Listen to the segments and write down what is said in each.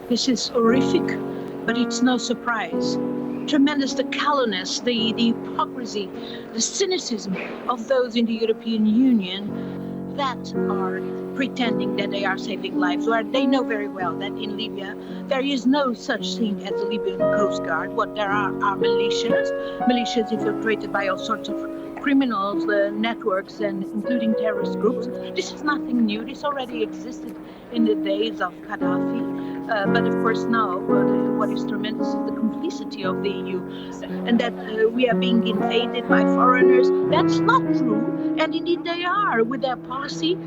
This is horrific, but it's no surprise. Tremendous the callousness, the hypocrisy, the cynicism of those in the European Union that are pretending that they are saving lives, where they know very well that in Libya there is no such thing as the Libyan Coast Guard. What there are militias infiltrated by all sorts of criminals, networks, and including terrorist groups. This is nothing new. This already existed in the days of Gaddafi. But of course now what is tremendous is the complicity of the EU and that we are being invaded by foreigners. That's not true, and indeed they are with their policy,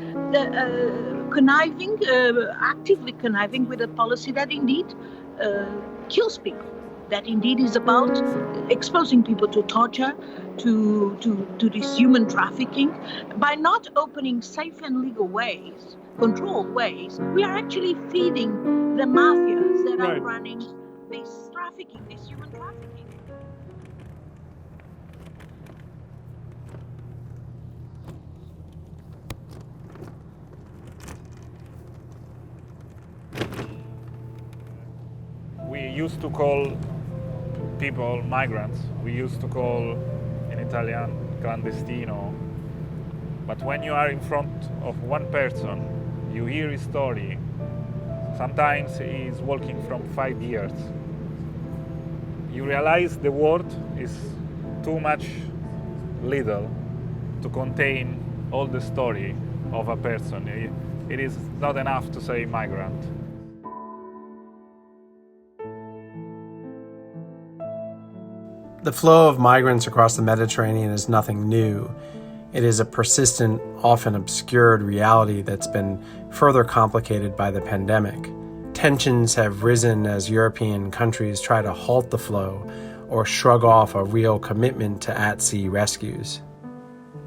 actively conniving with a policy that indeed kills people, that indeed is about exposing people to torture, to this human trafficking. By not opening safe and legal ways, controlled ways, we are actually feeding the mafias that are running this trafficking, this human trafficking. We used to call people migrants. We used to call in Italian clandestino. But when you are in front of one person, you hear his story. Sometimes he is walking from 5 years. You realize the word is too much little to contain all the story of a person. It is not enough to say migrant. The flow of migrants across the Mediterranean is nothing new. It is a persistent, often obscured reality that's been further complicated by the pandemic. Tensions have risen as European countries try to halt the flow or shrug off a real commitment to at-sea rescues.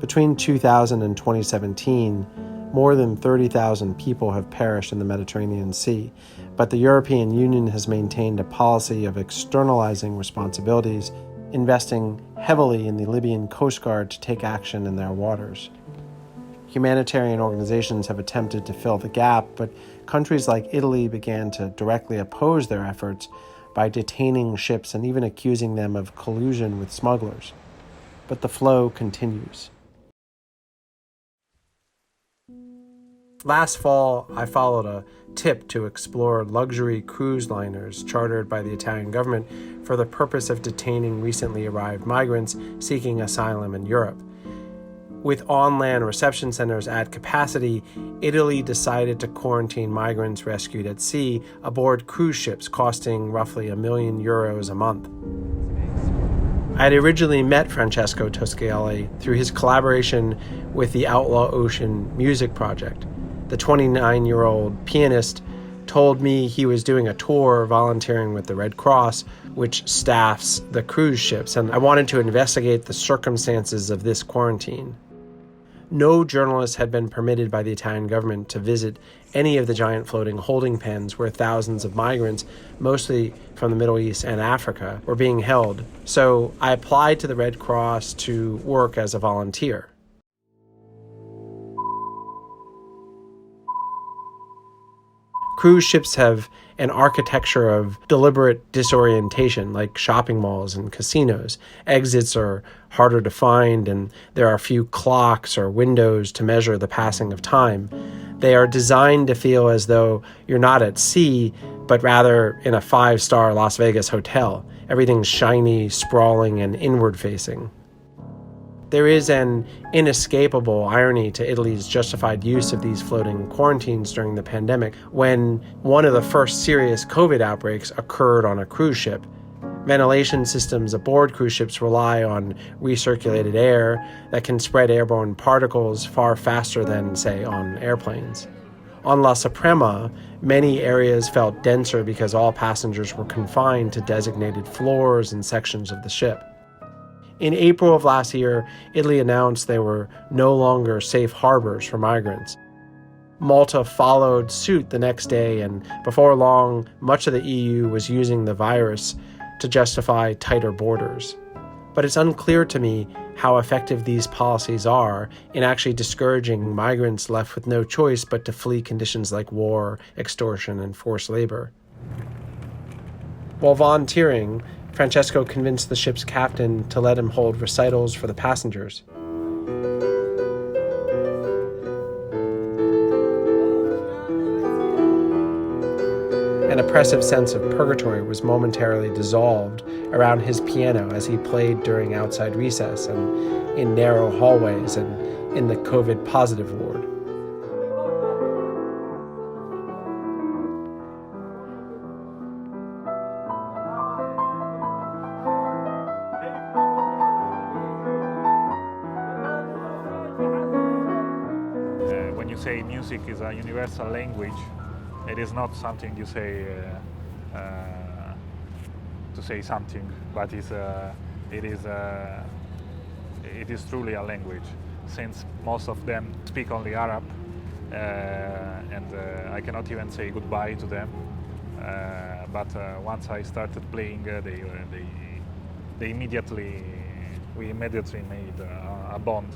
Between 2000 and 2017, more than 30,000 people have perished in the Mediterranean Sea, but the European Union has maintained a policy of externalizing responsibilities, investing heavily in the Libyan Coast Guard to take action in their waters. Humanitarian organizations have attempted to fill the gap, but countries like Italy began to directly oppose their efforts by detaining ships and even accusing them of collusion with smugglers. But the flow continues. Last fall, I followed a tip to explore luxury cruise liners chartered by the Italian government for the purpose of detaining recently arrived migrants seeking asylum in Europe. With on-land reception centers at capacity, Italy decided to quarantine migrants rescued at sea aboard cruise ships costing roughly €1 million a month. I had originally met Francesco Toscaioli through his collaboration with the Outlaw Ocean Music Project. The 29-year-old pianist told me he was doing a tour volunteering with the Red Cross, which staffs the cruise ships, and I wanted to investigate the circumstances of this quarantine. No journalist had been permitted by the Italian government to visit any of the giant floating holding pens where thousands of migrants, mostly from the Middle East and Africa, were being held. So I applied to the Red Cross to work as a volunteer. Cruise ships have an architecture of deliberate disorientation, like shopping malls and casinos. Exits are harder to find, and there are few clocks or windows to measure the passing of time. They are designed to feel as though you're not at sea, but rather in a 5-star Las Vegas hotel. Everything's shiny, sprawling, and inward-facing. There is an inescapable irony to Italy's justified use of these floating quarantines during the pandemic when one of the first serious COVID outbreaks occurred on a cruise ship. Ventilation systems aboard cruise ships rely on recirculated air that can spread airborne particles far faster than, say, on airplanes. On La Suprema, many areas felt denser because all passengers were confined to designated floors and sections of the ship. In April of last year, Italy announced they were no longer safe harbors for migrants. Malta followed suit the next day, and before long, much of the EU was using the virus to justify tighter borders. But it's unclear to me how effective these policies are in actually discouraging migrants left with no choice but to flee conditions like war, extortion, and forced labor. While volunteering, Francesco convinced the ship's captain to let him hold recitals for the passengers. An oppressive sense of purgatory was momentarily dissolved around his piano as he played during outside recess and in narrow hallways and in the COVID-positive ward. When you say music is a universal language, it is not something you say to say something, but it is truly a language, since most of them speak only Arab, and I cannot even say goodbye to them. But once I started playing, we immediately made a bond.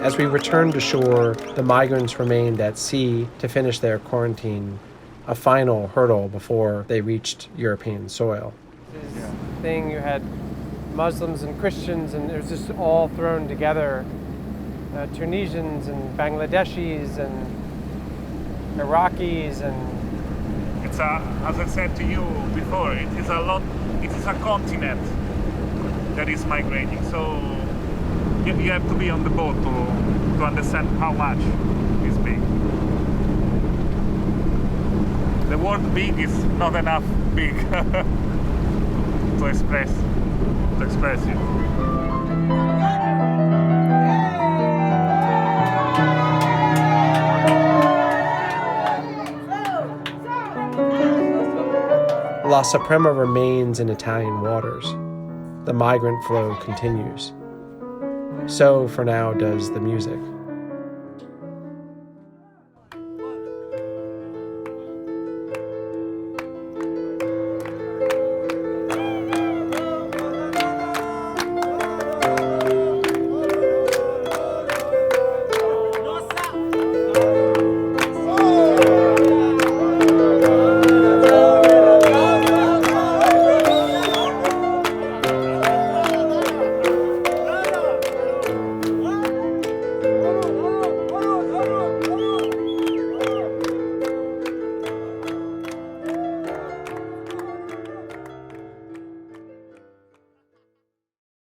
As we returned to shore, the migrants remained at sea to finish their quarantine, a final hurdle before they reached European soil. This thing, you had Muslims and Christians, and it was just all thrown together. Tunisians and Bangladeshis and Iraqis, and It's as I said to you before, it is a continent that is migrating. So you have to be on the boat to understand how much is big. The word big is not enough big to express it. La Suprema remains in Italian waters. The migrant flow continues. So, for now, does the music.